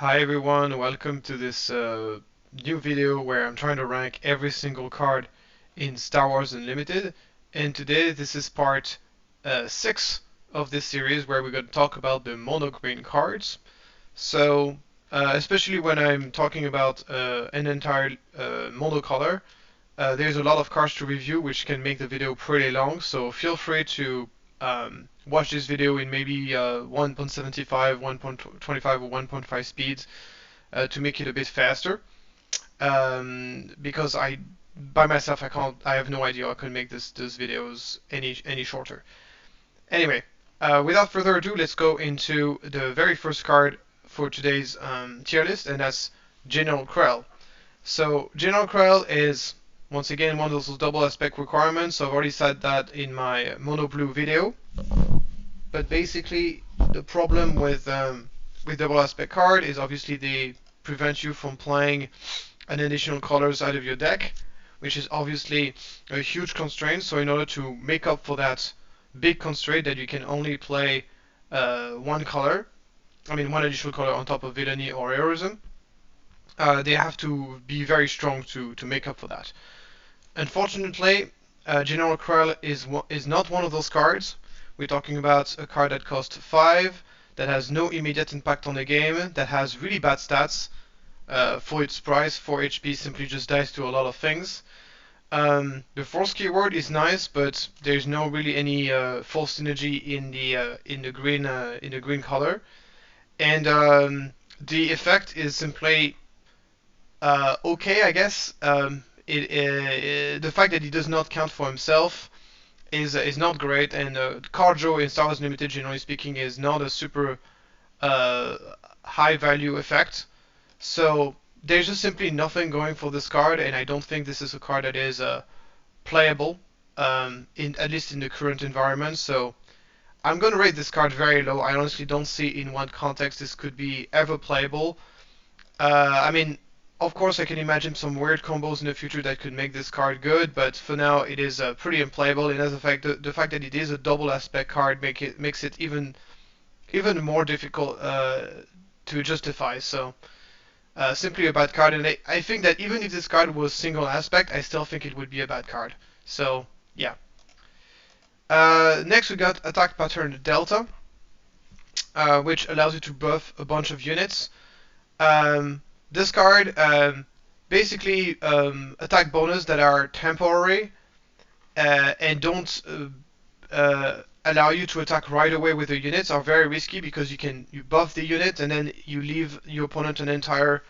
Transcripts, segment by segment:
Hi everyone, welcome to this new video where I'm trying to rank every single card in Star Wars Unlimited. And today this is part 6 of this series where we're going to talk about the mono green cards. So, especially when I'm talking about an entire monocolor, there's a lot of cards to review which can make the video pretty long, so feel free to watch this video in maybe 1.75, 1.25 or 1.5 speeds to make it a bit faster. Because by myself, I have no idea I can make these videos any shorter. Anyway, without further ado, let's go into the very first card for today's tier list, and that's General Krell. So General Krell is once again one of those double aspect requirements. So I've already said that in my mono blue video. But basically, the problem with double aspect card is obviously they prevent you from playing an additional colors out of your deck, which is obviously a huge constraint. So in order to make up for that big constraint that you can only play one additional color on top of villainy or heroism, they have to be very strong to make up for that. Unfortunately, General Krell is not one of those cards. We're talking about a card that costs 5, that has no immediate impact on the game, that has really bad stats. For its price, 4 HP simply just dies to a lot of things. The force keyword is nice, but there's no really any force synergy in the green color, and the effect is simply okay, I guess. The fact that he does not count for himself is not great, and card draw in Star Wars Limited, generally speaking, is not a super high value effect. So there's just simply nothing going for this card, and I don't think this is a card that is playable, at least in the current environment. So I'm going to rate this card very low. I honestly don't see in what context this could be ever playable. I mean, of course, I can imagine some weird combos in the future that could make this card good, but for now it is pretty unplayable. And as a fact, the fact that it is a double aspect card makes it even more difficult to justify. So simply a bad card, and I think that even if this card was single aspect, I still think it would be a bad card. So yeah. Next we got Attack Pattern Delta, which allows you to buff a bunch of units. This card basically attack bonus that are temporary and don't allow you to attack right away with the units are very risky, because you buff the unit and then you leave your opponent an entire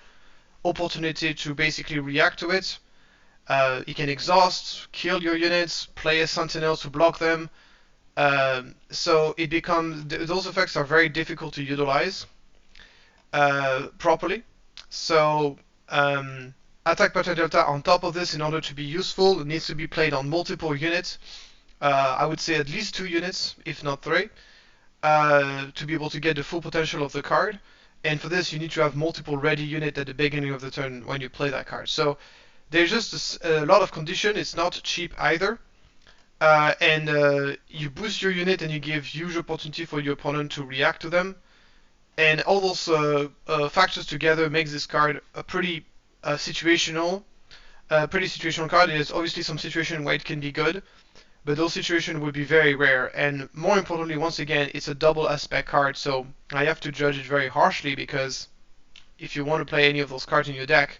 opportunity to basically react to it. You can exhaust, kill your units, play a sentinel to block them. So it becomes those effects are very difficult to utilize properly. So Attack Pattern Delta on top of this, in order to be useful, it needs to be played on multiple units. I would say at least 2 units, if not 3, to be able to get the full potential of the card. And for this, you need to have multiple ready units at the beginning of the turn when you play that card. So there's just a lot of condition. It's not cheap either. And you boost your unit and you give huge opportunity for your opponent to react to them. And all those factors together makes this card a pretty situational card. There's obviously some situation where it can be good, but those situations would be very rare. And more importantly, once again, it's a double aspect card, so I have to judge it very harshly, because if you want to play any of those cards in your deck,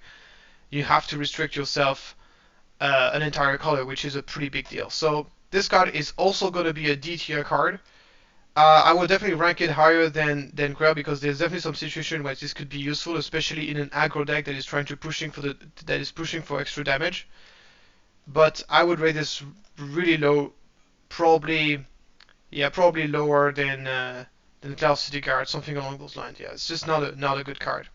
you have to restrict yourself an entire color, which is a pretty big deal. So this card is also going to be a D tier card. I would definitely rank it higher than Krell, because there's definitely some situation where this could be useful, especially in an aggro deck that is pushing for extra damage. But I would rate this really low, probably lower than Cloud City Guard, something along those lines. Yeah, it's just not a good card.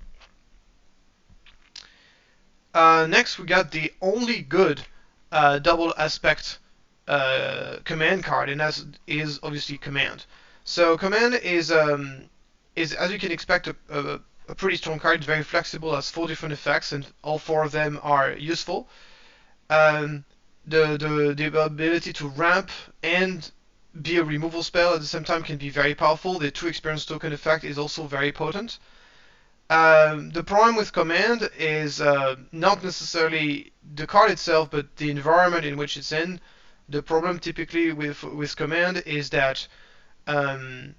Next we got the only good double aspect command card, and that is obviously Command. So Command is as you can expect a pretty strong card. It's very flexible, has 4 different effects, and all 4 of them are useful. The ability to ramp and be a removal spell at the same time can be very powerful. The 2 experience token effect is also very potent. The problem with Command is not necessarily the card itself, but the environment in which it's in. The problem typically with Command is that um,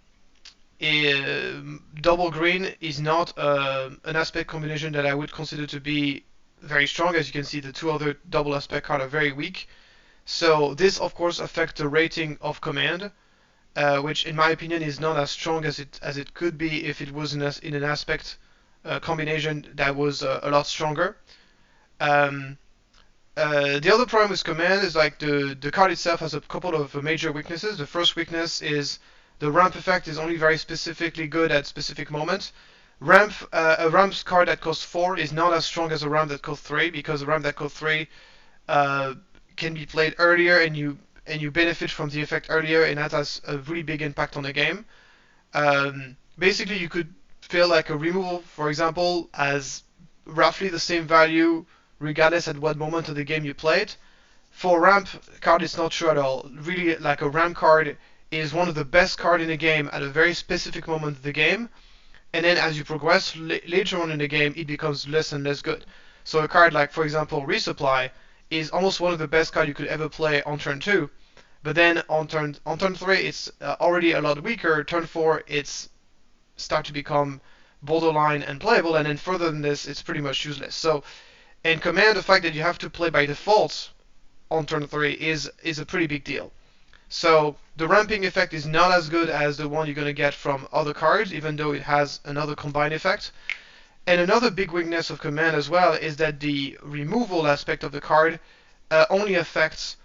double green is not an aspect combination that I would consider to be very strong. As you can see, the two other double aspect cards are very weak. So this, of course, affects the rating of Command, which, in my opinion, is not as strong as it could be if it was in an aspect combination that was a lot stronger. Um, the other problem with Command is like the card itself has a couple of major weaknesses. The first weakness is the ramp effect is only very specifically good at specific moments. A ramp card that costs 4 is not as strong as a ramp that costs 3, because a ramp that costs 3 can be played earlier, and you benefit from the effect earlier, and that has a really big impact on the game. Basically, you could feel like a removal, for example, as roughly the same value regardless at what moment of the game you play it. For a ramp card, it's not true at all. Really, like a ramp card is one of the best cards in the game at a very specific moment of the game, and then as you progress later on in the game, it becomes less and less good. So a card like, for example, Resupply is almost one of the best cards you could ever play on turn 2, but then on turn 3, it's already a lot weaker. Turn 4, it's start to become borderline unplayable, and then further than this, it's pretty much useless. So, in Command, the fact that you have to play by default on turn 3 is a pretty big deal. So the ramping effect is not as good as the one you're going to get from other cards, even though it has another combined effect. And another big weakness of Command as well is that the removal aspect of the card only affects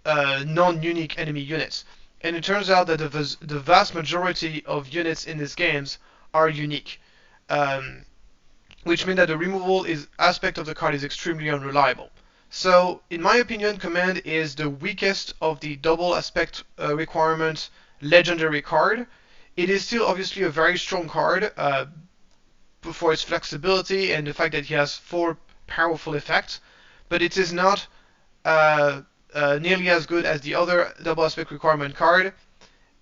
non-unique enemy units. And it turns out that the vast majority of units in these games are unique, which means that the removal aspect of the card is extremely unreliable. So, in my opinion, Command is the weakest of the double aspect requirement legendary card. It is still obviously a very strong card for its flexibility and the fact that he has 4 powerful effects, but it is not nearly as good as the other double aspect requirement card,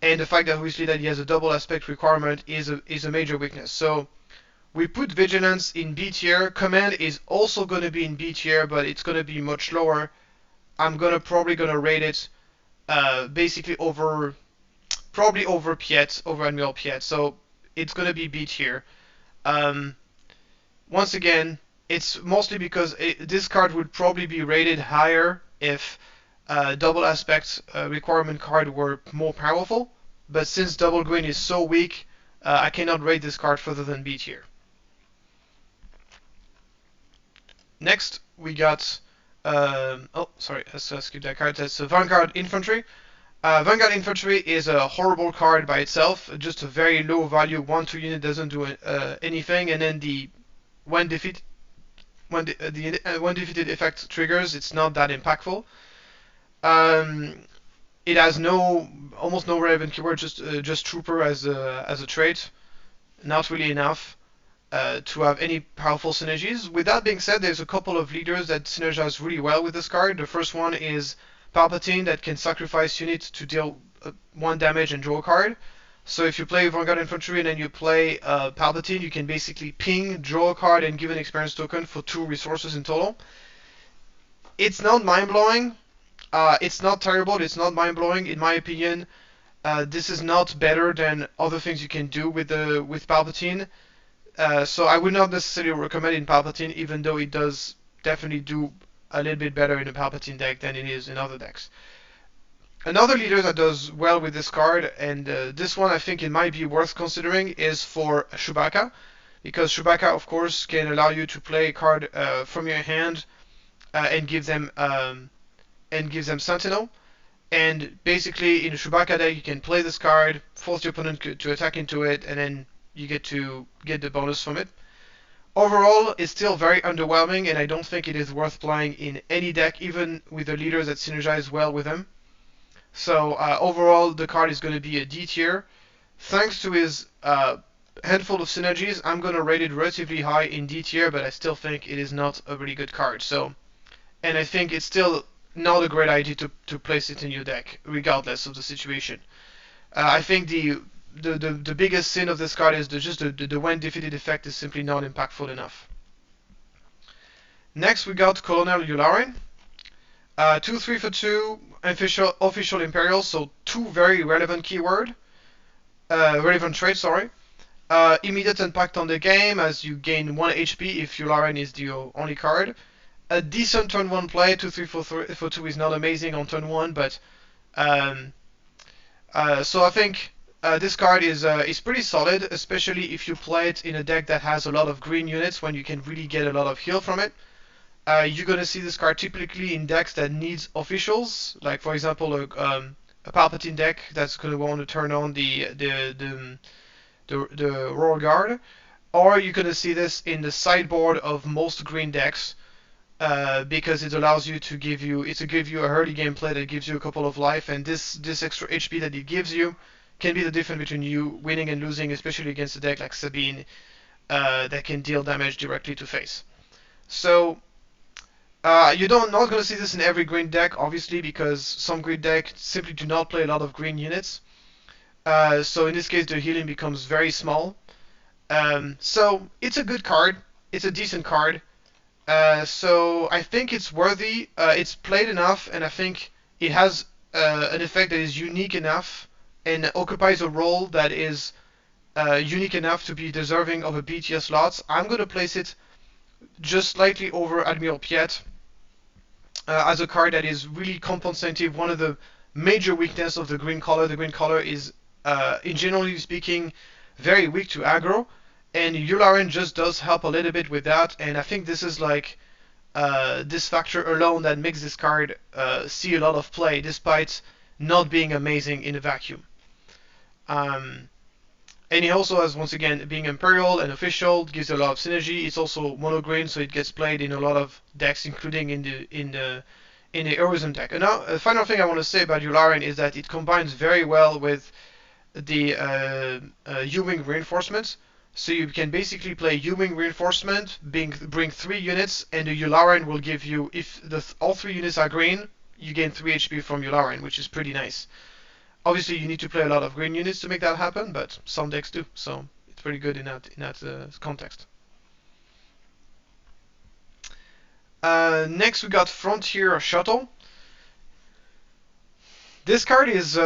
and the fact that obviously that he has a double aspect requirement is a major weakness. So we put Vigilance in B tier. Command is also going to be in B tier, but it's going to be much lower. I'm probably gonna rate it basically over Piet, over Admiral Piet. So it's going to be B tier. Once again, it's mostly because this card would probably be rated higher if double aspect requirement card were more powerful. But since double green is so weak, I cannot rate this card further than B tier. Next, we got oh, sorry, I skipped that card. That's Vanguard Infantry. Vanguard Infantry is a horrible card by itself, just a very low value 1-2 unit, doesn't do anything, and then when defeated effect triggers, it's not that impactful. It has almost no relevant keyword, just Trooper as a trait, not really enough to have any powerful synergies. With that being said, there's a couple of leaders that synergize really well with this card. The first one is Palpatine, that can sacrifice units to deal 1 damage and draw a card. So if you play Vanguard Infantry and then you play Palpatine, you can basically ping, draw a card, and give an experience token for 2 resources in total. It's not mind-blowing. It's not terrible. It's not mind-blowing. In my opinion, this is not better than other things you can do with Palpatine. So I would not necessarily recommend in Palpatine, even though it does definitely do a little bit better in a Palpatine deck than it is in other decks. Another leader that does well with this card, and this one I think it might be worth considering, is for Chewbacca, because Chewbacca, of course, can allow you to play a card from your hand and give them Sentinel. And basically, in a Chewbacca deck, you can play this card, force your opponent to attack into it, and then you get to get the bonus from it. Overall, it's still very underwhelming, and I don't think it is worth playing in any deck, even with the leaders that synergize well with him. So overall, the card is going to be a D tier. Thanks to his handful of synergies, I'm going to rate it relatively high in D tier, but I still think it is not a really good card. So, and I think it's still not a great idea to place it in your deck, regardless of the situation. I think the the biggest sin of this card is just the when defeated effect is simply not impactful enough. Next we got Colonel Yularen. 2-3 for 2 official Imperial, so 2 very relevant relevant traits, sorry. Immediate impact on the game as you gain 1 HP if Yularen is the only card. A decent turn 1 play, 2-3 for 2 is not amazing on turn 1, but so I think this card is pretty solid, especially if you play it in a deck that has a lot of green units when you can really get a lot of heal from it. You're gonna see this card typically in decks that needs officials, like for example a Palpatine deck that's gonna want to turn on the Royal Guard, or you're gonna see this in the sideboard of most green decks, because it allows you to give you a early gameplay that gives you a couple of life, and this extra HP that it gives you can be the difference between you winning and losing, especially against a deck like Sabine that can deal damage directly to face. So you're not going to see this in every green deck, obviously, because some green decks simply do not play a lot of green units. So in this case, the healing becomes very small. So it's a good card. It's a decent card. So I think it's worthy. It's played enough, and I think it has an effect that is unique enough and occupies a role that is unique enough to be deserving of a B tier slot. I'm going to place it just slightly over Admiral Piet. As a card that is really compensative. One of the major weaknesses of the green color. The green color is, in generally speaking, very weak to aggro, and Yularen just does help a little bit with that. And I think this is like this factor alone that makes this card see a lot of play, despite not being amazing in a vacuum. And he also has, once again, being Imperial and official, gives a lot of synergy. It's also mono green, so it gets played in a lot of decks, including in the Heroism deck. And now, the final thing I want to say about Yularen is that it combines very well with the U-Wing reinforcements. So you can basically play U-Wing reinforcement, bring 3 units, and the Yularen will give you, if all 3 units are green, you gain 3 HP from Yularen, which is pretty nice. Obviously, you need to play a lot of green units to make that happen, but some decks do, so it's pretty good in that context. Next, we got Frontier Shuttle. This card is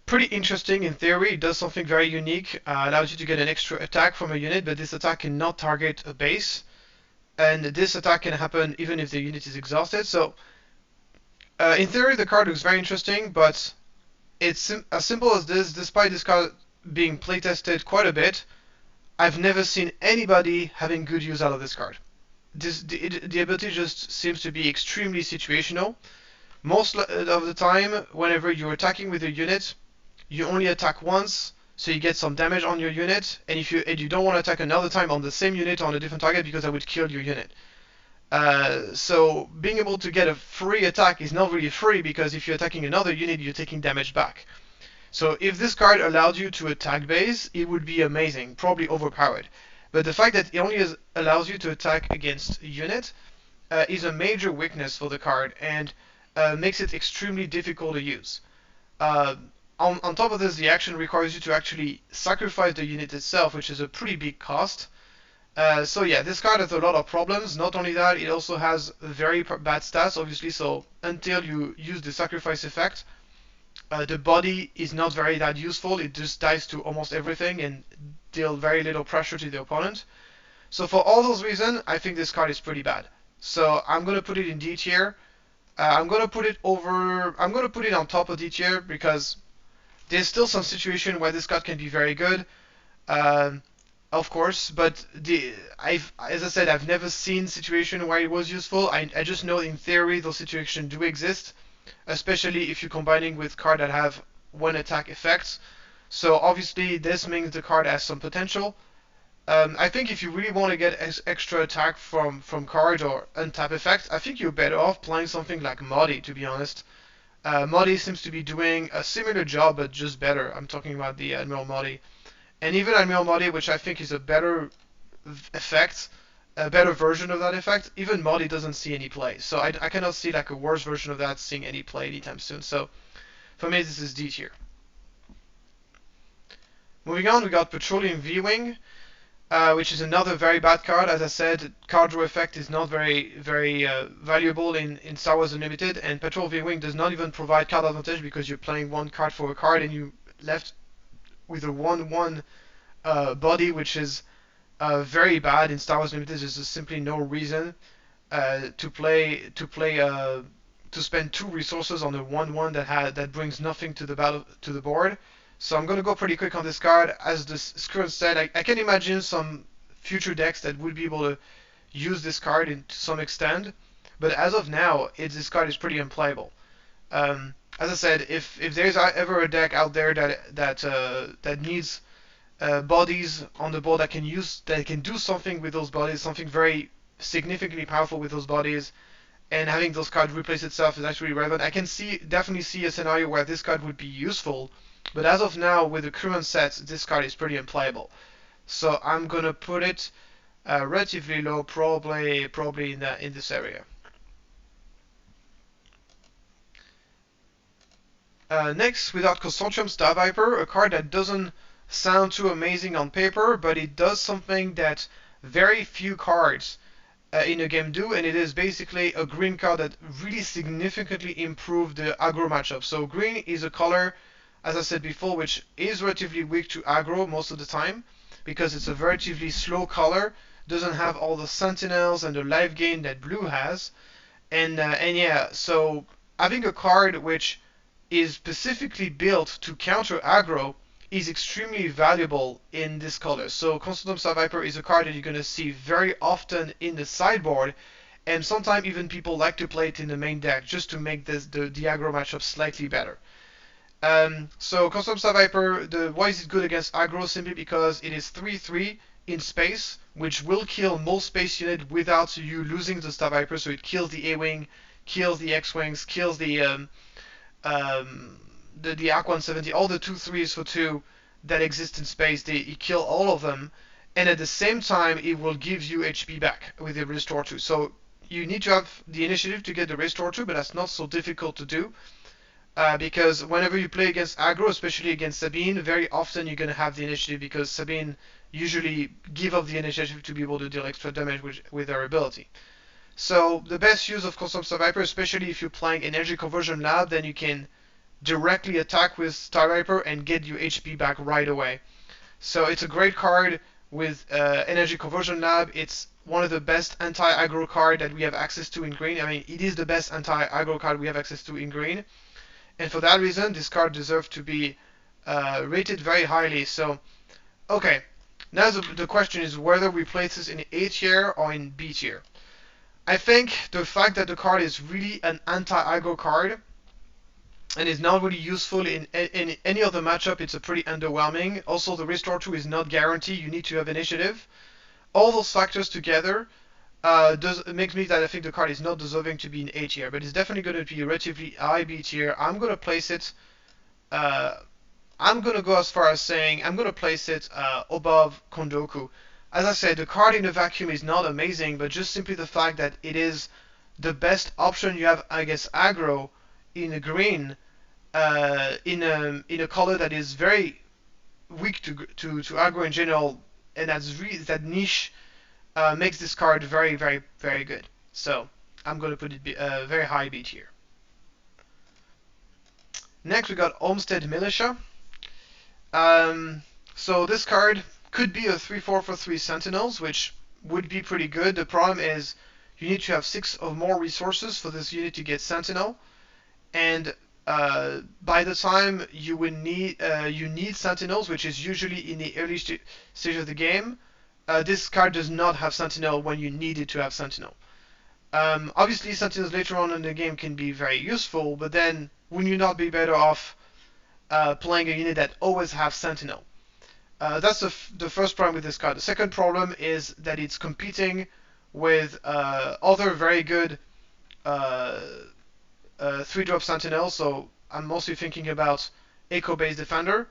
pretty interesting in theory. It does something very unique. Allows you to get an extra attack from a unit, but this attack cannot target a base, and this attack can happen even if the unit is exhausted. So, in theory, the card looks very interesting, but it's as simple as this. Despite this card being playtested quite a bit, I've never seen anybody having good use out of this card. The ability just seems to be extremely situational. Most of the time, whenever you're attacking with a unit, you only attack once, so you get some damage on your unit, and if you don't want to attack another time on the same unit on a different target because that would kill your unit. So being able to get a free attack is not really free, because if you're attacking another unit, you're taking damage back. So if this card allowed you to attack base, it would be amazing, probably overpowered. But the fact that it only allows you to attack against a unit is a major weakness for the card, and makes it extremely difficult to use. On top of this, the action requires you to actually sacrifice the unit itself, which is a pretty big cost. So yeah, this card has a lot of problems. Not only that, it also has very bad stats, obviously, so until you use the sacrifice effect, the body is not very that useful. It just dies to almost everything and deal very little pressure to the opponent. So for all those reasons, I think this card is pretty bad. So I'm going to put it in D tier. I'm going to put it on top of D tier, because there's still some situation where this card can be very good. Of course, but as I said, I've never seen a situation where it was useful. I just know in theory those situations do exist, especially if you're combining with cards that have one attack effects. So obviously this means the card has some potential. I think if you really want to get extra attack from cards or untap effects, I think you're better off playing something like Modi, to be honest. Modi seems to be doing a similar job, but just better. I'm talking about the Admiral Modi. And even Admiral Modi, which I think is a better effect, a better version of that effect, even Modi doesn't see any play. So I cannot see like a worse version of that seeing any play anytime soon. So for me, this is D tier. Moving on, we got Patrolling V-Wing, which is another very bad card. As I said, card draw effect is not very valuable in Star Wars Unlimited, and Patrol V-Wing does not even provide card advantage because you're playing one card for a card and you left with a 1/1 body, which is very bad in Star Wars Unlimited. There's just simply no reason to spend 2 resources on a 1/1 that brings nothing to the board. So I'm gonna go pretty quick on this card. As this current said, I can imagine some future decks that would be able to use this card to some extent, but as of now, this card is pretty unplayable. As I said, if there's ever a deck out there that needs bodies on the board that can do something with those bodies, something very significantly powerful with those bodies, and having those cards replace itself is actually relevant. I can definitely see a scenario where this card would be useful, but as of now, with the current sets, this card is pretty unplayable. So I'm gonna put it relatively low, probably in this area. Next, we got Consortium Star Viper, a card that doesn't sound too amazing on paper, but it does something that very few cards in a game do, and it is basically a green card that really significantly improved the aggro matchup. So green is a color, as I said before, which is relatively weak to aggro most of the time because it's a relatively slow color, doesn't have all the sentinels and the life gain that blue has, and yeah, so having a card which is specifically built to counter aggro is extremely valuable in this color. So Consortium Star Viper is a card that you're going to see very often in the sideboard, and sometimes even people like to play it in the main deck just to make the aggro matchup slightly better. So Consortium Star Viper, why is it good against aggro? Simply because it is 3/3 in space, which will kill most space unit without you losing the Star Viper. So it kills the A-Wing, kills the X-Wings, kills the Arc 170, all the 2/3s for 2 that exist in space. You kill all of them, and at the same time, it will give you HP back with the Restore 2. So you need to have the initiative to get the Restore 2, but that's not so difficult to do. Because whenever you play against aggro, especially against Sabine, very often you're going to have the initiative because Sabine usually give up the initiative to be able to deal extra damage with her ability. So the best use of Consortium Star Viper, especially if you're playing Energy Conversion Lab, then you can directly attack with Star Viper and get your HP back right away. So it's a great card with Energy Conversion Lab. It's one of the best anti-aggro card that we have access to in green. I mean, it is the best anti-aggro card we have access to in green. And for that reason, this card deserves to be rated very highly. So, okay. Now the question is whether we place this in A tier or in B tier. I think the fact that the card is really an anti-aggro card and is not really useful in any other matchup, it's a pretty underwhelming. Also, the Restore 2 is not guaranteed. You need to have initiative. All those factors together makes me that I think the card is not deserving to be in A tier, but it's definitely going to be a relatively high B tier. I'm going to place it. I'm going to go as far as saying I'm going to place it above Kondoku. As I said, the card in a vacuum is not amazing, but just simply the fact that it is the best option you have against aggro in a green, in a color that is very weak to aggro in general, and that niche makes this card very, very, very good. So I'm going to put it very high B tier. Next, we got Oulstead Militia. So this card could be a 3/4 for 3 Sentinels, which would be pretty good. The problem is you need to have 6 or more resources for this unit to get Sentinel, and by the time you need Sentinels, which is usually in the early stage of the game. This card does not have Sentinel when you need it to have Sentinel. Obviously, Sentinels later on in the game can be very useful, but then would you not be better off playing a unit that always has Sentinel? That's the first problem with this card. The second problem is that it's competing with other very good 3-drop Sentinels. So I'm mostly thinking about Echo-based Defender,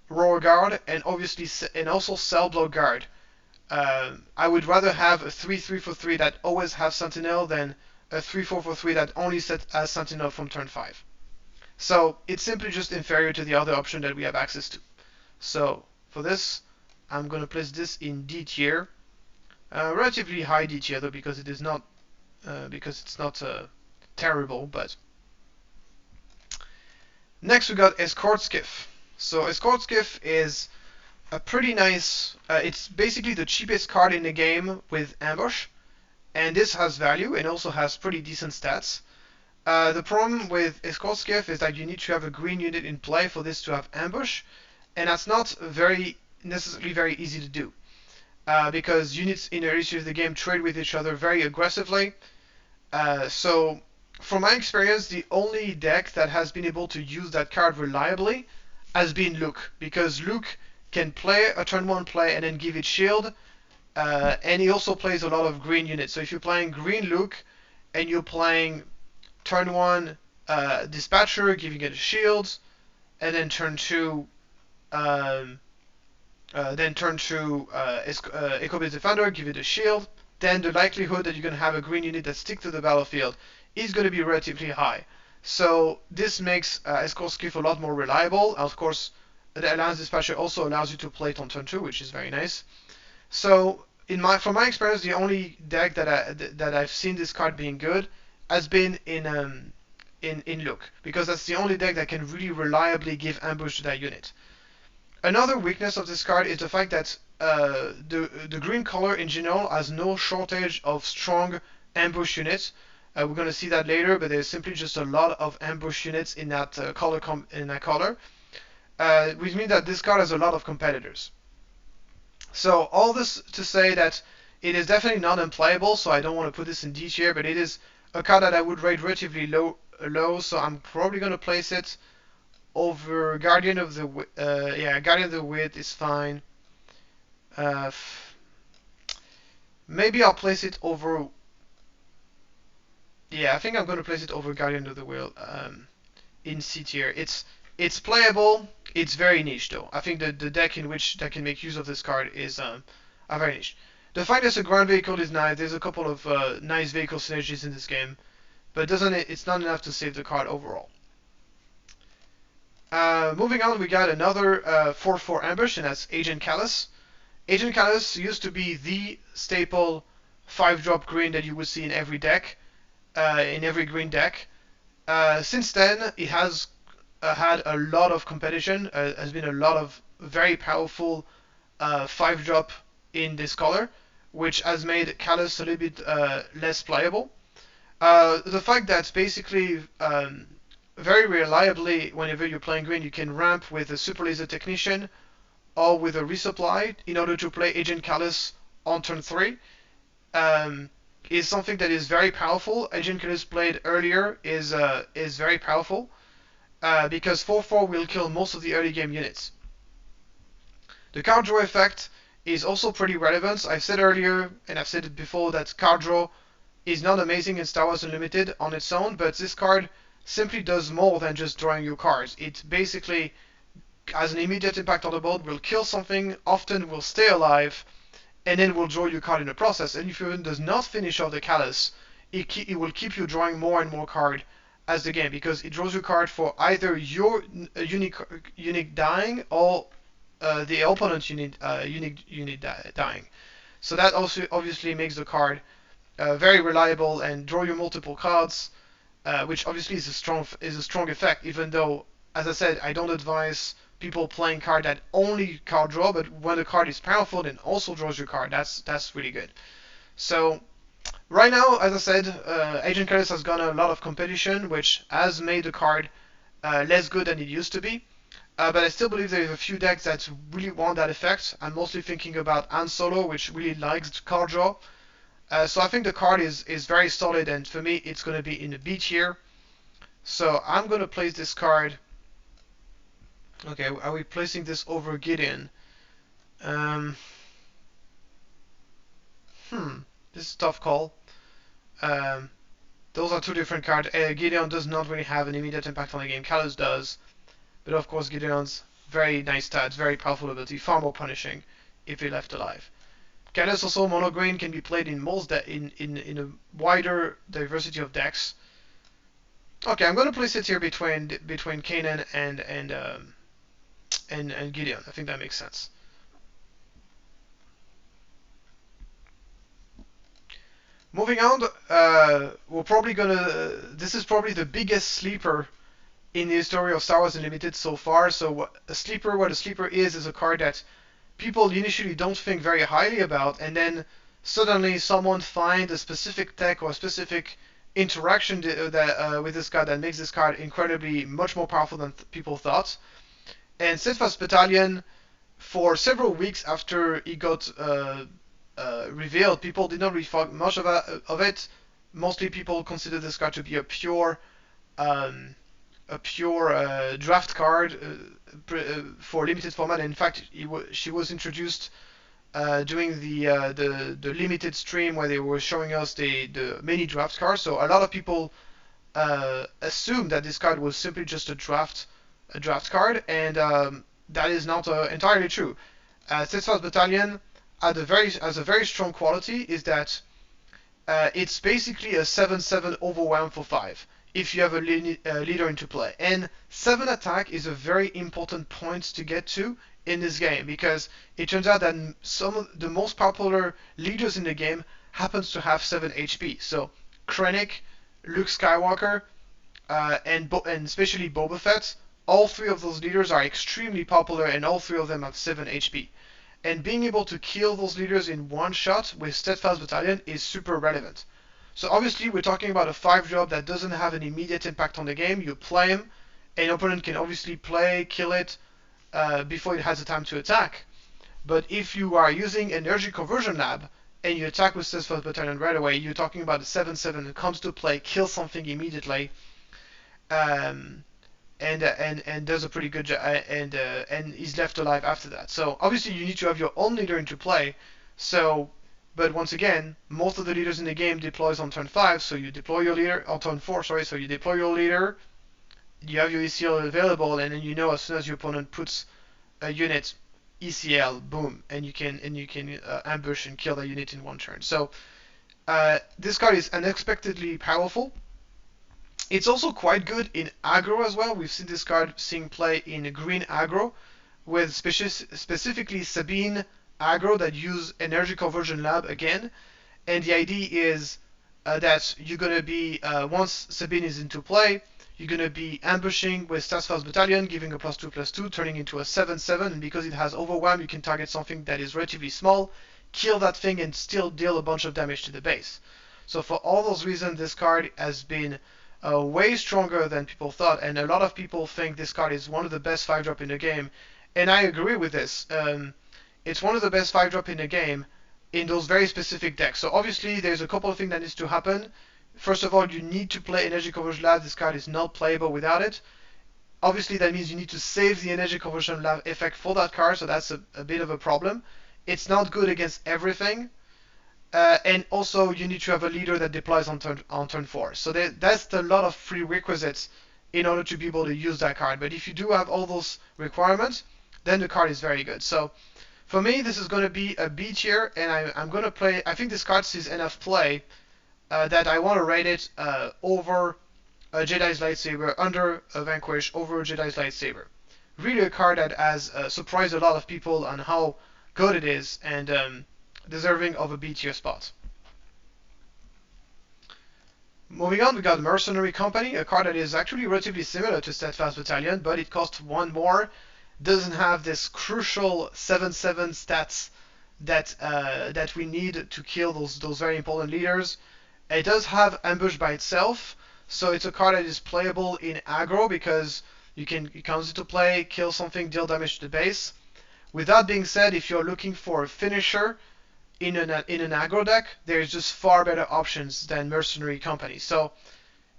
Roar Guard, and also Cell Block Guard. I would rather have a 3/3 for 3 that always has Sentinel than a 3/4 for 3 that only has Sentinel from turn 5. So it's simply just inferior to the other option that we have access to. So for this, I'm going to place this in D tier, relatively high D tier though, because it is not terrible. But next we got Escort Skiff. So Escort Skiff is a pretty nice. It's basically the cheapest card in the game with ambush, and this has value and also has pretty decent stats. The problem with Escort Skiff is that you need to have a green unit in play for this to have ambush, and that's not necessarily very easy to do. Because units in early stage of the game trade with each other very aggressively. So, from my experience, the only deck that has been able to use that card reliably has been Luke, because Luke can play a turn 1 play and then give it shield, and he also plays a lot of green units. So if you're playing green Luke and you're playing turn 1 Dispatcher, giving it a shield, and then turn 2 Eco-Based Defender, give it a shield, then the likelihood that you're going to have a green unit that sticks to the battlefield is going to be relatively high. So this makes Escort Skiff a lot more reliable. Of course, the Alliance Dispatcher also allows you to play it on turn 2, which is very nice. So from my experience, the only deck that I've seen this card being good has been in Luke, because that's the only deck that can really reliably give ambush to that unit. Another weakness of this card is the fact that the green color in general has no shortage of strong ambush units. We're going to see that later, but there's simply just a lot of ambush units in that color, which means that this card has a lot of competitors. So all this to say that it is definitely not unplayable, so I don't want to put this in D tier, but it is a card that I would rate relatively low, so I'm probably going to place it over Guardian of the Guardian of the Wit is fine. Maybe I'll place it over. Yeah, I think I'm going to place it over Guardian of the Wheel in C tier. It's playable. It's very niche though. I think the deck in which that can make use of this card is very niche. The fact that it's a ground vehicle is nice. There's a couple of nice vehicle synergies in this game, but it's not enough to save the card overall. Moving on, we got another 4/4 ambush, and that's Agent Kallus. Agent Kallus used to be the staple 5-drop green that you would see in every deck, in every green deck. Since then, it has had a lot of competition. Has been a lot of very powerful 5-drop in this color, which has made Kallus a little bit less playable. The fact that basically very reliably, whenever you're playing green, you can ramp with a Super Laser Technician or with a Resupply in order to play Agent Kallus on turn 3. Is something that is very powerful. Agent Kallus played earlier is very powerful because 4/4 will kill most of the early game units. The card draw effect is also pretty relevant. I've said earlier, and I've said it before, that card draw is not amazing in Star Wars Unlimited on its own, but this card simply does more than just drawing your cards. It basically has an immediate impact on the board, will kill something, often will stay alive, and then will draw your card in the process. And if your unit does not finish off the Kallus, it will keep you drawing more and more card as the game, because it draws your card for either your unique dying or the opponent's unit dying. So that also obviously makes the card very reliable and draw you multiple cards, which obviously is a strong effect. Even though, as I said, I don't advise people playing card that only card draw, but when the card is powerful and also draws your card, that's really good. So right now, as I said, Agent Kallus has gotten a lot of competition, which has made the card less good than it used to be. But I still believe there's a few decks that really want that effect. I'm mostly thinking about Han Solo, which really likes card draw. So I think the card is very solid, and for me, it's going to be in the B tier. So I'm going to place this card. Okay, are we placing this over Gideon? This is a tough call. Those are two different cards. Gideon does not really have an immediate impact on the game. Kallus does. But of course, Gideon's very nice stats, very powerful ability, far more punishing if he left alive. Kallus also mono green can be played in most in a wider diversity of decks. Okay, I'm going to place it here between Kanan and Gideon. I think that makes sense. Moving on, we're probably gonna. This is probably the biggest sleeper in the history of Star Wars Unlimited so far. So what a sleeper is a card that people initially don't think very highly about, and then suddenly someone finds a specific tech or a specific interaction with this card that makes this card incredibly much more powerful than people thought. And Steadfast Battalion, for several weeks after it got revealed, people did not really think much of it. Mostly people consider this card to be um, a pure draft card for limited format. In fact, she was introduced during the limited stream where they were showing us the mini draft cards. So a lot of people assumed that this card was simply just a draft card, and that is not entirely true. Steadfast Battalion has a very strong quality is that it's basically a 7/7 overwhelm for 5 if you have a leader into play. And 7 attack is a very important point to get to in this game, because it turns out that some of the most popular leaders in the game happens to have 7 HP. So Krennic, Luke Skywalker, and especially Boba Fett, all 3 of those leaders are extremely popular, and all 3 of them have 7 HP. And being able to kill those leaders in one shot with Steadfast Battalion is super relevant. So obviously we're talking about a 5-drop that doesn't have an immediate impact on the game. You play him, an opponent can obviously kill it before it has the time to attack. But if you are using Energy Conversion Lab and you attack with Steadfast Battalion right away, you're talking about a 7/7 that comes to play, kills something immediately, and does a pretty good job, and is left alive after that. So obviously you need to have your own leader into play. So, but once again, most of the leaders in the game deploys on turn 5, so you deploy your leader on turn 4. Sorry, so you deploy your leader, you have your ECL available, and then you know as soon as your opponent puts a unit, ECL, boom, and you can ambush and kill that unit in one turn. So this card is unexpectedly powerful. It's also quite good in aggro as well. We've seen this card seeing play in green aggro with specifically Sabine aggro that use Energy Conversion Lab again. And the idea is that you're going to be, once Sabine is into play, you're going to be ambushing with Steadfast Battalion, giving a +2/+2, turning into a 7/7, and because it has Overwhelm, you can target something that is relatively small, kill that thing, and still deal a bunch of damage to the base. So for all those reasons, this card has been way stronger than people thought, and a lot of people think this card is one of the best 5-drop in the game, and I agree with this. It's one of the best 5-drop in the game in those very specific decks. So obviously there's a couple of things that needs to happen. First of all, you need to play Energy Conversion Lab. This card is not playable without it. Obviously that means you need to save the Energy Conversion Lab effect for that card, so that's a bit of a problem. It's not good against everything. And also you need to have a leader that deploys on turn 4. So that's a lot of prerequisites in order to be able to use that card. But if you do have all those requirements, then the card is very good. So for me, this is going to be a B tier, and I'm going to play. I think this card sees enough play that I want to rate it over a Jedi's Lightsaber, under a Vanquish, over a Jedi's Lightsaber. Really a card that has surprised a lot of people on how good it is, and deserving of a B tier spot. Moving on, we got Mercenary Company, a card that is actually relatively similar to Steadfast Battalion, but it costs 1 more. Doesn't have this crucial 7/7 stats that we need to kill those very important leaders. It does have Ambush by itself, so it's a card that is playable in aggro because it comes into play, kill something, deal damage to the base. With that being said, if you're looking for a finisher in an aggro deck, there's just far better options than Mercenary Company. So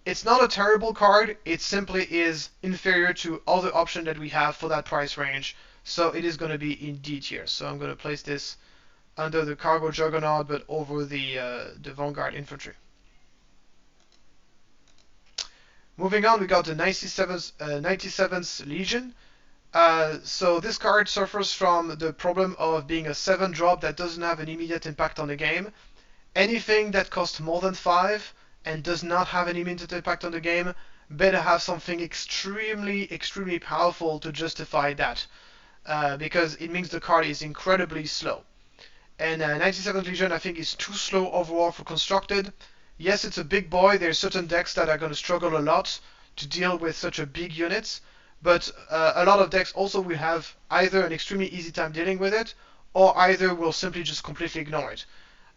it's not a terrible card, it simply is inferior to all the options that we have for that price range. So it is going to be in D tier. So I'm going to place this under the Cargo Juggernaut, but over the Vanguard Infantry. Moving on, we got the 97th Legion. So this card suffers from the problem of being a 7-drop that doesn't have an immediate impact on the game. Anything that costs more than 5 and does not have an immediate impact on the game better have something extremely powerful to justify that. because it means the card is incredibly slow. And 97th Legion, I think, is too slow overall for constructed. Yes, it's a big boy. There's certain decks that are going to struggle a lot to deal with such a big unit, but a lot of decks also will have either an extremely easy time dealing with it, or either will simply just completely ignore it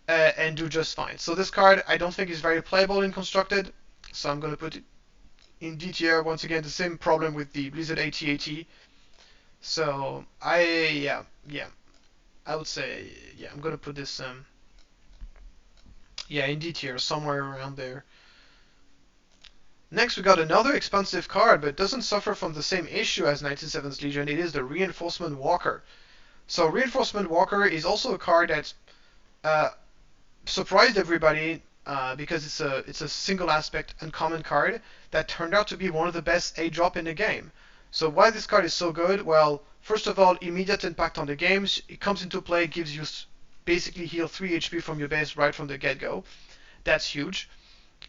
and do just fine. So this card I don't think is very playable in constructed, so I'm going to put it in D tier. Once again, the same problem with the Blizzard AT-AT. So yeah, I would say, yeah, I'm gonna put this, yeah, in D tier, somewhere around there. Next, we got another expensive card, but it doesn't suffer from the same issue as 97th Legion. It is the Reinforcement Walker. So Reinforcement Walker is also a card that surprised everybody because it's a single aspect uncommon card that turned out to be one of the best 8-drop in the game. So why this card is so good? Well, first of all, immediate impact on the games. It comes into play, gives you basically heal 3 HP from your base right from the get-go. That's huge.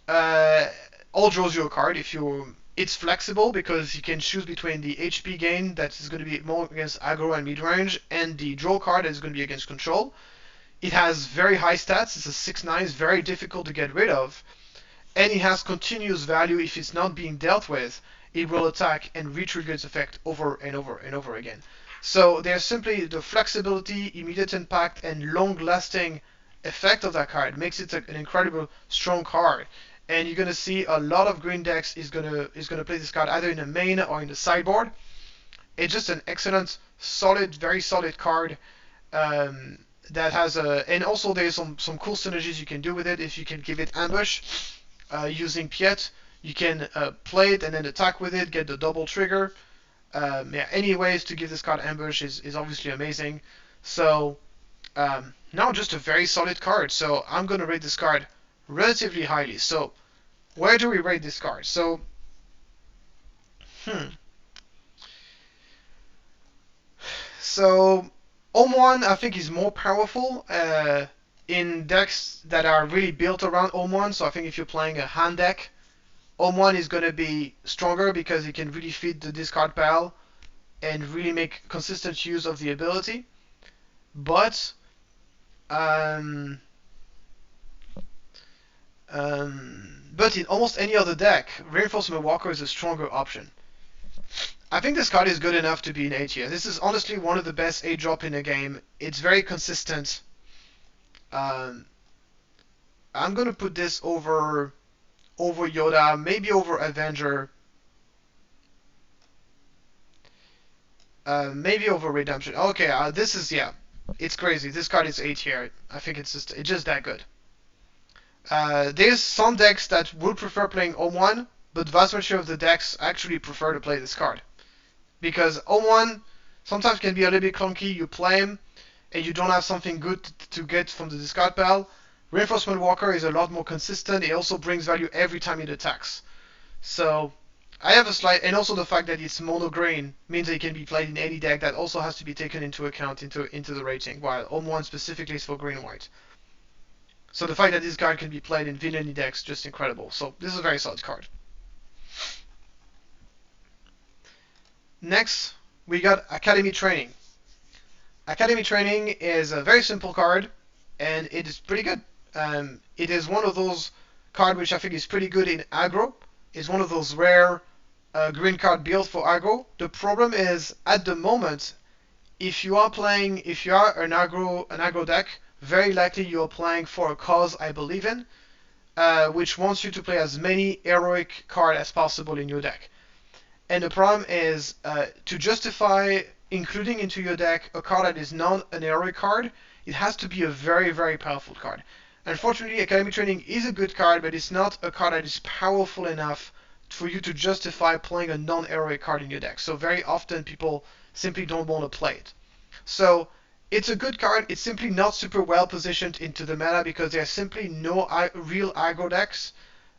All draws you a card if you. It's flexible because you can choose between the HP gain that is going to be more against aggro and mid-range and the draw card that is going to be against control. It has very high stats. It's a 6/9. It's very difficult to get rid of. And it has continuous value. If it's not being dealt with, it will attack and re-trigger its effect over and over and over again. So there's simply the flexibility, immediate impact, and long-lasting effect of that card makes it an incredible strong card. And you're gonna see a lot of green decks is gonna play this card either in the main or in the sideboard. It's just an excellent, solid, very solid card that has a, and also there's some cool synergies you can do with it. If you can give it ambush using Piet, you can play it and then attack with it, get the double trigger. Yeah, any ways to give this card ambush is obviously amazing. So now just a very solid card. So I'm gonna rate this card relatively highly. So where do we rate this card? So so Ohm1 I think is more powerful in decks that are really built around Ohm1. So I think if you're playing a hand deck, Ohm1 is going to be stronger because it can really feed the discard pile and really make consistent use of the ability. But in almost any other deck, Reinforcement Walker is a stronger option. I think this card is good enough to be an A tier. This is honestly one of the best 8-drop in the game. It's very consistent. I'm going to put this over Yoda, maybe over Avenger, maybe over Redemption. Okay, this is, yeah, it's crazy. This card is A tier. I think it's just that good. There's some decks that would prefer playing Ohm1, but the vast majority of the decks actually prefer to play this card. Because Ohm1 sometimes can be a little bit clunky. You play him, and you don't have something good to get from the discard pile. Reinforcement Walker is a lot more consistent. It also brings value every time it attacks. So I have a slight, and also the fact that it's mono green means that it can be played in any deck. That also has to be taken into account into the rating, while Ohm1 specifically is for green and white. So the fact that this card can be played in villainy decks, just incredible. So this is a very solid card. Next, we got Academy Training. Academy Training is a very simple card, and it is pretty good. It is one of those cards which I think is pretty good in aggro. It's one of those rare green card built for aggro. The problem is, at the moment, if you are an aggro deck, very likely you are playing for a cause I believe in, which wants you to play as many heroic cards as possible in your deck. And the problem is, to justify including into your deck a card that is not an heroic card, it has to be a very, very powerful card. Unfortunately, Academy Training is a good card, but it's not a card that is powerful enough for you to justify playing a non-heroic card in your deck. So very often people simply don't want to play it. So it's a good card. It's simply not super well positioned into the meta because there's simply no real aggro decks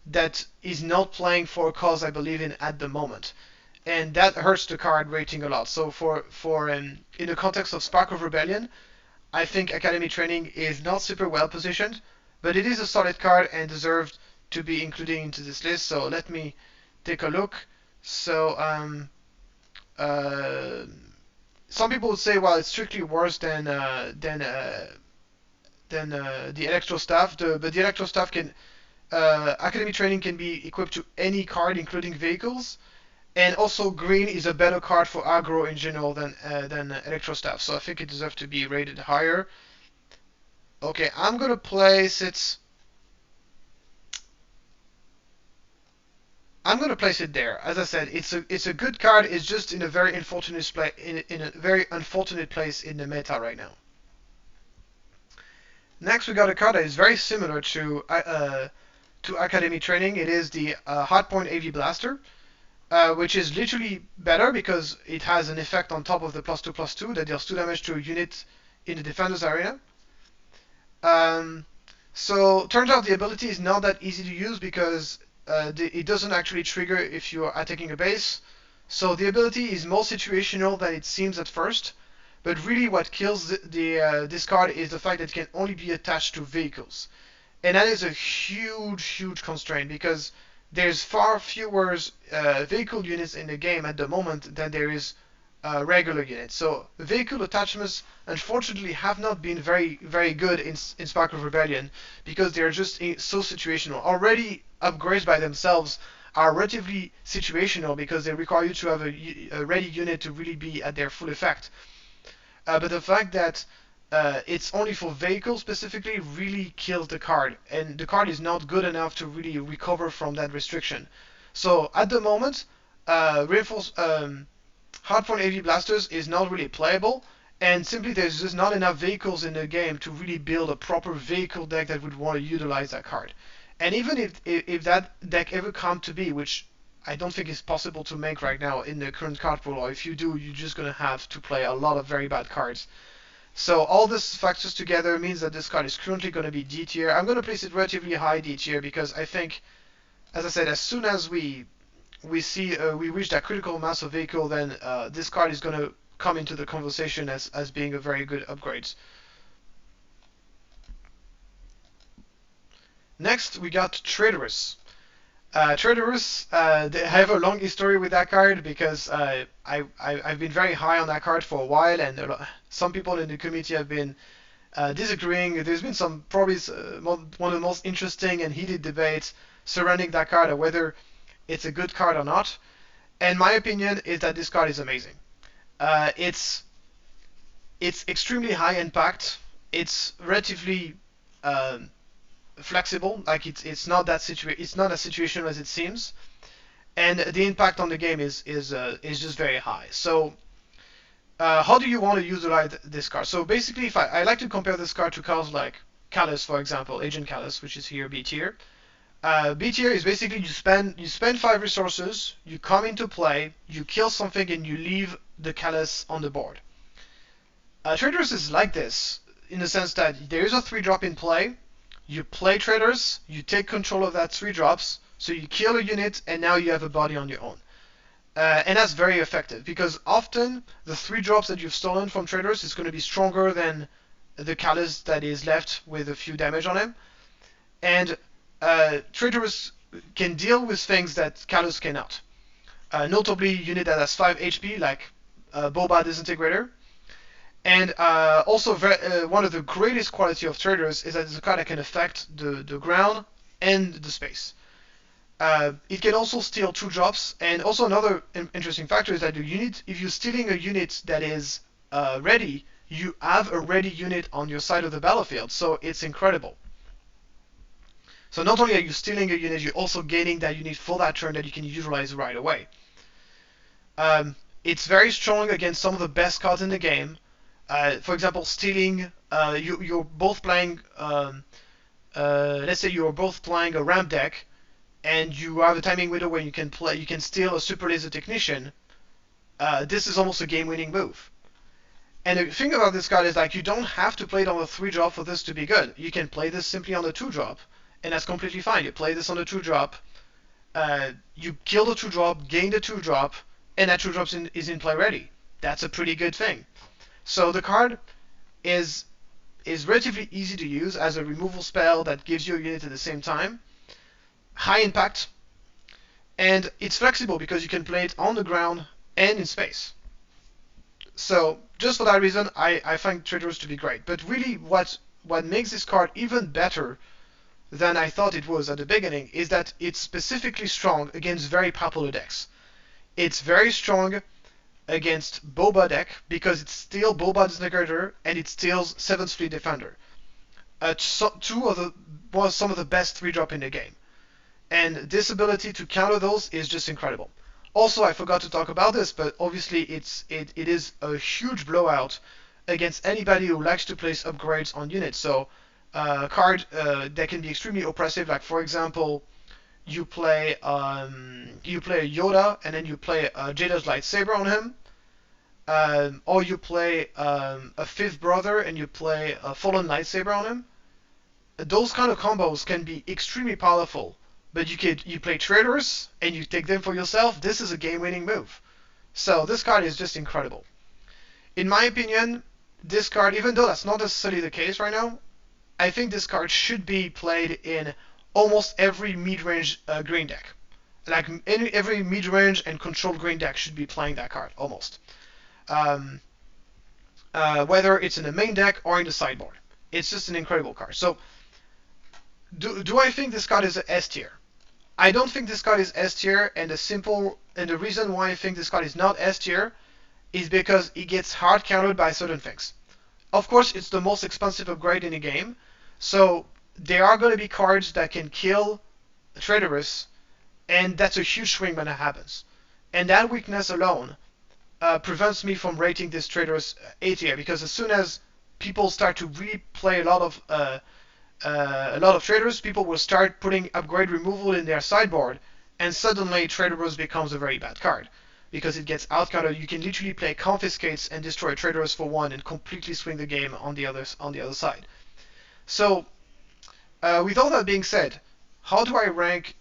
that is not playing for a cause I believe in at the moment. And that hurts the card rating a lot. So in the context of Spark of Rebellion, I think Academy Training is not super well positioned, but it is a solid card and deserved to be included into this list. So let me take a look. So some people would say, well, it's strictly worse than the electro staff. But the electro staff can academy training can be equipped to any card, including vehicles. And also, green is a better card for aggro in general than electro staff. So I think it deserves to be rated higher. Okay, I'm gonna place it. I'm gonna place it there. As I said, it's a good card. It's just in a very unfortunate place in the meta right now. Next, we got a card that is very similar to Academy Training. It is the Hardpoint AV Blaster, which is literally better because it has an effect on top of the +2/+2 that deals 2 damage to a unit in the defender's arena. So turns out the ability is not that easy to use because it doesn't actually trigger if you are attacking a base. So the ability is more situational than it seems at first. But really what kills this card is the fact that it can only be attached to vehicles. And that is a huge constraint because there's far fewer vehicle units in the game at the moment than there is regular units. So vehicle attachments unfortunately have not been very good in Spark of Rebellion because they're just so situational. Already upgrades by themselves are relatively situational because they require you to have a ready unit to really be at their full effect. But the fact that it's only for vehicles specifically really kills the card, and the card is not good enough to really recover from that restriction. So at the moment, Hardpoint AV Blasters is not really playable, and simply there's just not enough vehicles in the game to really build a proper vehicle deck that would want to utilize that card. And even if that deck ever come to be, which I don't think it's possible to make right now in the current card pool, or if you do, you're just going to have to play a lot of very bad cards. So all these factors together means that this card is currently going to be D tier. I'm going to place it relatively high D tier because I think, as I said, as soon as we reach that critical mass of vehicle, then this card is going to come into the conversation as being a very good upgrade. Next, we got Traitorous. Traitorous, I have a long history with that card because I've been very high on that card for a while, and some people in the community have been disagreeing. There's been some probably one of the most interesting and heated debates surrounding that card of whether it's a good card or not. And my opinion is that this card is amazing. It's extremely high impact. It's relatively flexible, like it's not as situational as it seems, and the impact on the game is just very high. So how do you want to utilize this card? So basically, if I like to compare this card to cards like Kallus, for example, Agent Kallus, which is here B tier. B tier is basically you spend 5 resources, you come into play, you kill something, and you leave the Kallus on the board. Traitorous is like this in the sense that there is a 3-drop in play. You play Traitorous, you take control of that 3 drops, so you kill a unit, and now you have a body on your own. And that's very effective, because often the 3 drops that you've stolen from Traitorous is going to be stronger than the Kallus that is left with a few damage on him. And Traitorous can deal with things that Kallus cannot. Notably, unit that has 5 HP, like Boba Disintegrator. And also, one of the greatest quality of Traitorous is that it's a card that can affect the ground and the space. It can also steal 2 drops, and also another interesting factor is that if you're stealing a unit that is ready, you have a ready unit on your side of the battlefield, so it's incredible. So not only are you stealing a unit, you're also gaining that unit for that turn that you can utilize right away. It's very strong against some of the best cards in the game. For example, stealing, you're both playing, let's say you're both playing a ramp deck, and you have a timing window where you can steal a Super Laser Technician. This is almost a game-winning move. And the thing about this card is like you don't have to play it on the 3-drop for this to be good. You can play this simply on the 2-drop, and that's completely fine. You play this on the 2-drop, you kill the 2-drop, gain the 2-drop, and that 2-drop is in play ready. That's a pretty good thing. So the card is relatively easy to use as a removal spell that gives you a unit at the same time. High impact, and it's flexible because you can play it on the ground and in space. So just for that reason, I find Traitorous to be great. But really, what makes this card even better than I thought it was at the beginning is that it's specifically strong against very popular decks. It's very strong against Boba deck because it's still Boba Disintegrator and it steals 7th Fleet Defender. Some of the best 3-drop in the game. And this ability to counter those is just incredible. Also, I forgot to talk about this, but obviously it is a huge blowout against anybody who likes to place upgrades on units. So a card that can be extremely oppressive, like for example, you play a Yoda and then you play a Jada's lightsaber on him, or you play a fifth brother and you play a fallen lightsaber on him. Those kind of combos can be extremely powerful, but you play Traitorous and you take them for yourself. This is a game-winning move. So this card is just incredible. In my opinion, this card, even though that's not necessarily the case right now, I think this card should be played in almost every mid-range green deck. Like every mid-range and controlled green deck should be playing that card, almost. Whether it's in the main deck or in the sideboard. It's just an incredible card. So, do I think this card is a S tier? I don't think this card is S tier, and the reason why I think this card is not S tier is because it gets hard countered by certain things. Of course, it's the most expensive upgrade in the game, so there are going to be cards that can kill Traitorous, and that's a huge swing when that happens. And that weakness alone prevents me from rating this Traitorous A tier, because as soon as people start to replay a lot of Traitorous, people will start putting upgrade removal in their sideboard, and suddenly Traitorous becomes a very bad card because it gets outcountered. You can literally play Confiscates and destroy Traitorous for 1 and completely swing the game on the other side. So, with all that being said, how do I rank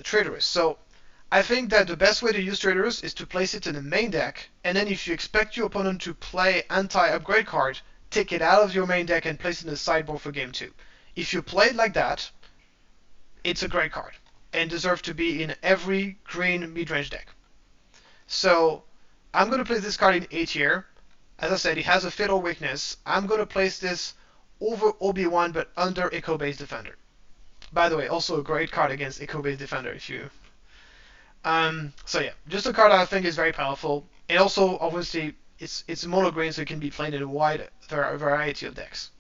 Traitorous? So, I think that the best way to use Traitorous is to place it in the main deck, and then if you expect your opponent to play anti-upgrade card, take it out of your main deck and place it in the sideboard for game 2. If you play it like that, it's a great card and deserves to be in every green mid-range deck. So I'm going to place this card in A tier. As I said, it has a fatal weakness. I'm going to place this over Obi-Wan but under Echo-based Defender. By the way, also a great card against Echo-based Defender if you... So yeah, just a card I think is very powerful. And also, obviously, it's mono green, so it can be played in a wide variety of decks.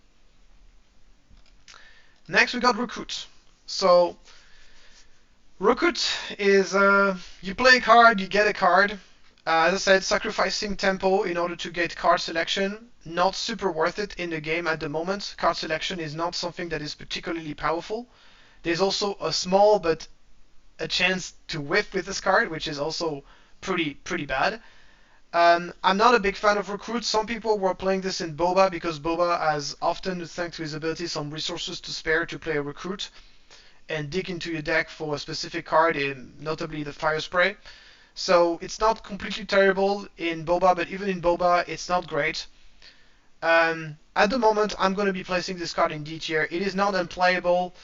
Next, we got Recruit. So, Recruit is, you play a card, you get a card. As I said, sacrificing tempo in order to get card selection. Not super worth it in the game at the moment. Card selection is not something that is particularly powerful. There's also a small but a chance to whiff with this card, which is also pretty bad. I'm not a big fan of Recruit. Some people were playing this in Boba because Boba has often, thanks to his ability, some resources to spare to play a Recruit and dig into your deck for a specific card, notably the Fire Spray. So it's not completely terrible in Boba, but even in Boba, it's not great. At the moment, I'm going to be placing this card in D tier. It is not unplayable.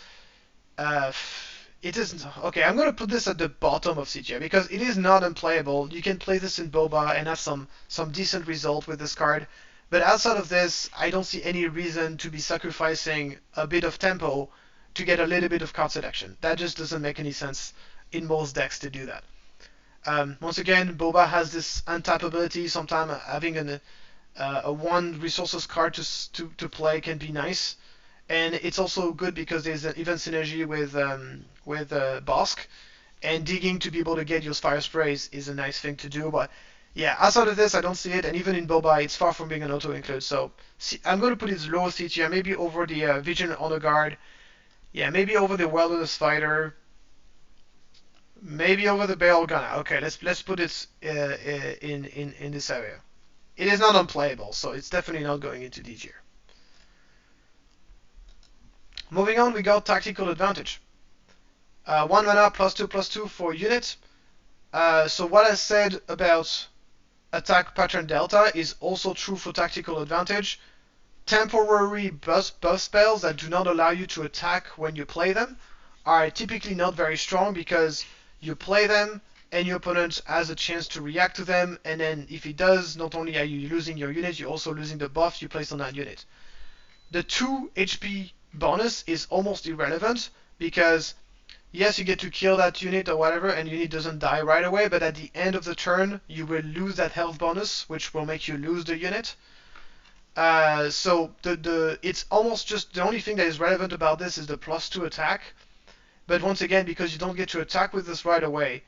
It isn't. Okay, I'm going to put this at the bottom of C tier because it is not unplayable. You can play this in Boba and have some decent result with this card. But outside of this, I don't see any reason to be sacrificing a bit of tempo to get a little bit of card selection. That just doesn't make any sense in most decks to do that. Once again, Boba has this untap ability. Sometimes having a 1 resources card to play can be nice. And it's also good because there's an even synergy with Bosk, and digging to be able to get your Fire Sprays is a nice thing to do. But yeah, outside of this, I don't see it, and even in Boba, it's far from being an auto-include. So I'm going to put it lower C tier, maybe over the Vigilant Honor Guard. Yeah, maybe over the Wilderness Fighter. Maybe over the Bail Gunner. Okay, let's put it in this area. It is not unplayable, so it's definitely not going into D tier. Moving on, we got Tactical Advantage. 1 mana +2/+2 for unit. So what I said about Attack Pattern Delta is also true for Tactical Advantage. Temporary buff spells that do not allow you to attack when you play them are typically not very strong because you play them, and your opponent has a chance to react to them, and then if he does, not only are you losing your unit, you're also losing the buff you placed on that unit. The 2 HP bonus is almost irrelevant, because yes, you get to kill that unit or whatever, and unit doesn't die right away, but at the end of the turn, you will lose that health bonus, which will make you lose the unit. So it's almost just the only thing that is relevant about this is the +2 attack. But once again, because you don't get to attack with this right away,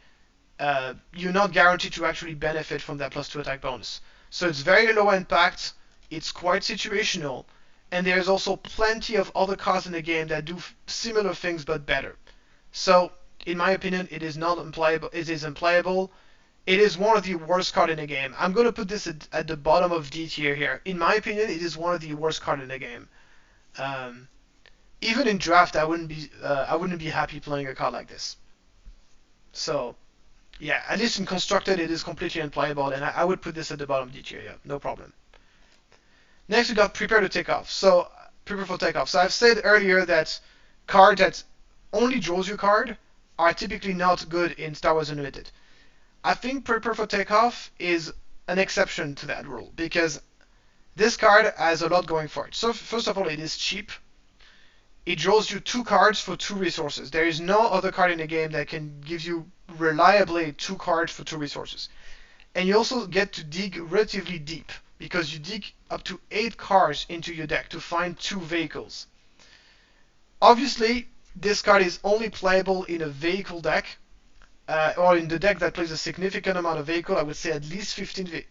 you're not guaranteed to actually benefit from that +2 attack bonus. So it's very low impact, it's quite situational, and there's also plenty of other cards in the game that do similar things but better. So, in my opinion, it is not unplayable. It is unplayable. It is one of the worst cards in the game. I'm going to put this at the bottom of D tier here. In my opinion, it is one of the worst cards in the game. Even in draft, I wouldn't be happy playing a card like this. So, yeah, at least in constructed, it is completely unplayable, and I would put this at the bottom of D tier. Yeah, no problem. Next, we got prepare to take off. So, prepare for takeoff. So I've said earlier that cards that only draws you card are typically not good in Star Wars Unlimited. I think prepare for takeoff is an exception to that rule, because this card has a lot going for it. So first of all, it is cheap. It draws you 2 cards for 2 resources. There is no other card in the game that can give you reliably 2 cards for 2 resources. And you also get to dig relatively deep, because you dig up to 8 cards into your deck to find 2 vehicles. Obviously, this card is only playable in a vehicle deck, or in the deck that plays a significant amount of vehicle. I would say at least 15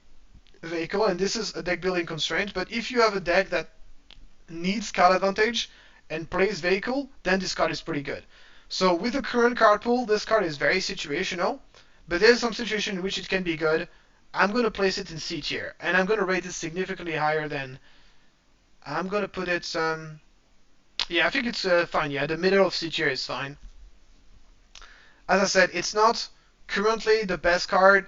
vehicle, and this is a deck building constraint. But if you have a deck that needs card advantage and plays vehicle, then this card is pretty good. So with the current card pool, this card is very situational, but there's some situation in which it can be good. I'm going to place it in C tier, and I'm going to rate it significantly higher than... I'm going to put it... yeah, I think it's fine. Yeah, the middle of C tier is fine. As I said, it's not currently the best card.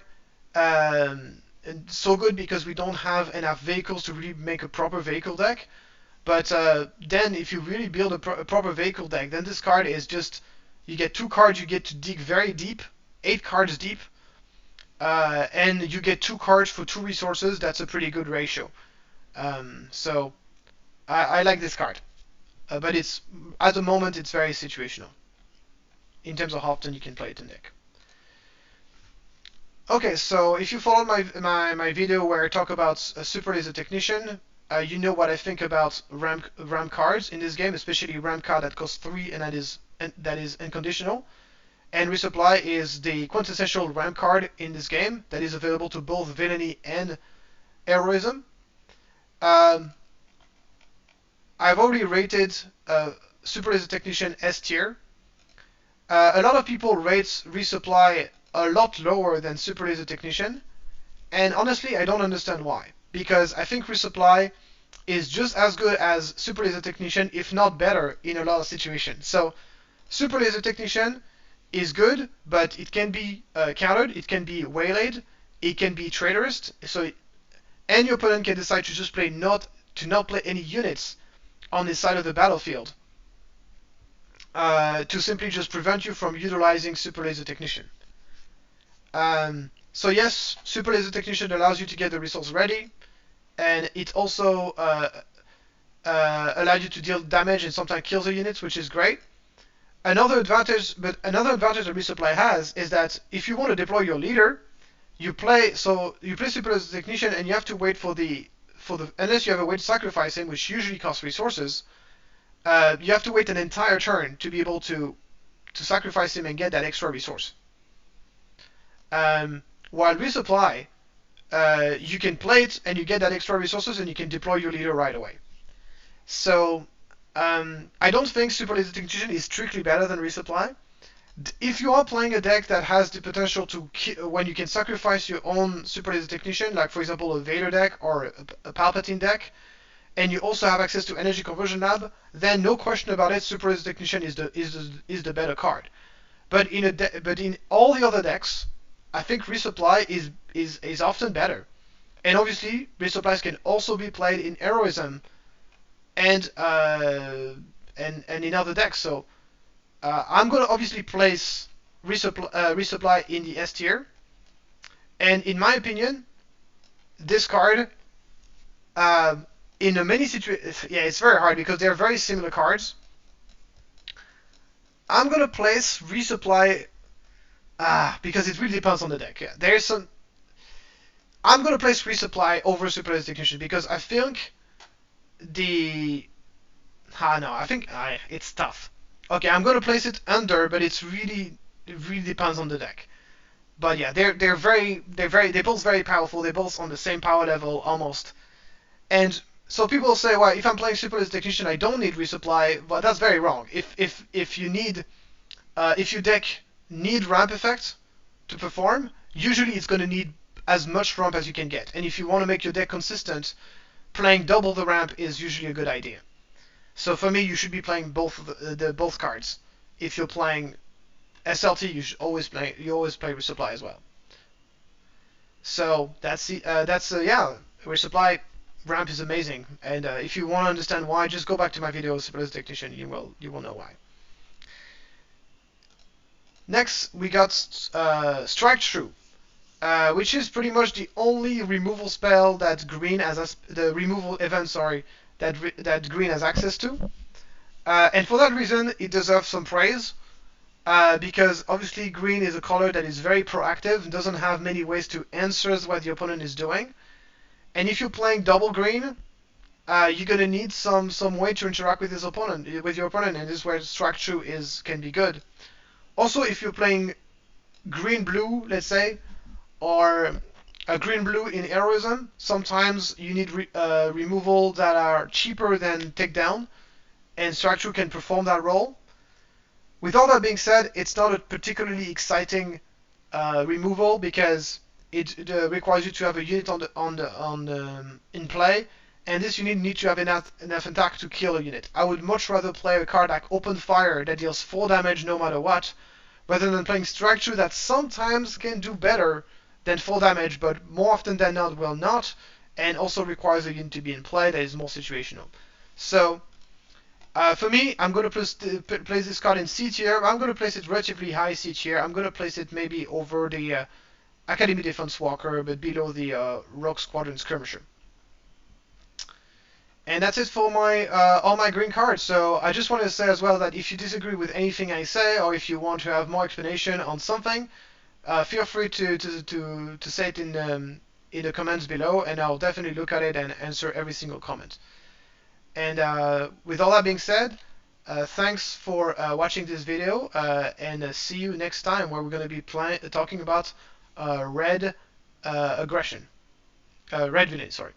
So good because we don't have enough vehicles to really make a proper vehicle deck. But then if you really build a proper vehicle deck, then this card is just... You get 2 cards, you get to dig very deep, 8 cards deep. And you get 2 cards for 2 resources. That's a pretty good ratio. So I like this card. But it's at the moment it's very situational in terms of how often you can play it in deck. Okay, so if you followed my video where I talk about Super Laser Technician, you know what I think about RAM cards in this game, especially RAM card that costs 3 and that is unconditional. And Resupply is the quintessential RAM card in this game that is available to both Villainy and Heroism. I've already rated Super Laser Technician S tier. A lot of people rate Resupply a lot lower than Super Laser Technician, and honestly, I don't understand why. Because I think Resupply is just as good as Super Laser Technician, if not better, in a lot of situations. So, Super Laser Technician is good, but it can be countered, it can be waylaid, it can be traitorous. So, and your opponent can decide to just play not play any units on this side of the battlefield to simply just prevent you from utilizing Super Laser Technician. So yes, Super Laser Technician allows you to get the resource ready, and it also allows you to deal damage and sometimes kills the units, which is great. Another advantage that Resupply has is that if you want to deploy your leader, you play Super Laser Technician, and you have to wait for the unless you have a way to sacrifice him, which usually costs resources. You have to wait an entire turn to be able to sacrifice him and get that extra resource. While Resupply, you can play it and you get that extra resources and you can deploy your leader right away. So I don't think Super Laser Technician is strictly better than Resupply. If you are playing a deck that has the potential to when you can sacrifice your own Super Laser Technician, like for example a Vader deck or a Palpatine deck, and you also have access to Energy Conversion Lab, then no question about it, Super Laser Technician is the better card. But in all the other decks, I think Resupply is often better. And obviously, Resupplies can also be played in Heroism and in other decks. So I'm going to obviously place resupply in the S tier. And in my opinion, this card, in many situations, yeah, it's very hard because they're very similar cards. I'm gonna place resupply, because it really depends on the deck. Yeah, there's some. I'm gonna place resupply over Superlative Technician because I think the. No, I think it's tough. Okay, I'm gonna place it under, but it really depends on the deck. But yeah, they're both very powerful. They're both on the same power level almost. And so people say, well, if I'm playing Superlative Technician, I don't need resupply. But that's very wrong. If you need, if your deck need ramp effect to perform, usually it's going to need as much ramp as you can get. And if you want to make your deck consistent, playing double the ramp is usually a good idea. So for me, you should be playing both both cards. If you're playing SLT, you should always play resupply as well. So that's yeah, resupply ramp is amazing. And if you want to understand why, just go back to my video Superlative Technician. You will know why. Next, we got Strike True, which is pretty much the only removal spell that green has the removal event, sorry, that green has access to. And for that reason, it deserves some praise. Because obviously green is a color that is very proactive and doesn't have many ways to answer what the opponent is doing. And if you're playing double green, you're gonna need some way to interact with your opponent, and this is where Strike True can be good. Also, if you're playing green blue, let's say, or a green blue in heroism, sometimes you need removal that are cheaper than takedown, and Strike True can perform that role. With all that being said, it's not a particularly exciting removal because it requires you to have a unit in play, and this unit needs to have enough attack to kill a unit. I would much rather play a card like Open Fire that deals 4 damage no matter what, rather than playing Strike True that sometimes can do better than 4 damage, but more often than not will not, and also requires a unit to be in play that is more situational. So for me, I'm going to place this card in C tier. I'm going to place it relatively high C tier. I'm going to place it maybe over the Academy Defense Walker, but below the Rogue Squadron Skirmisher. And that's it for my all my green cards. So I just want to say as well that if you disagree with anything I say, or if you want to have more explanation on something, feel free to say it in the comments below, and I'll definitely look at it and answer every single comment. And with all that being said, thanks for watching this video, and see you next time, where we're going to be talking about red aggression, red villain, sorry.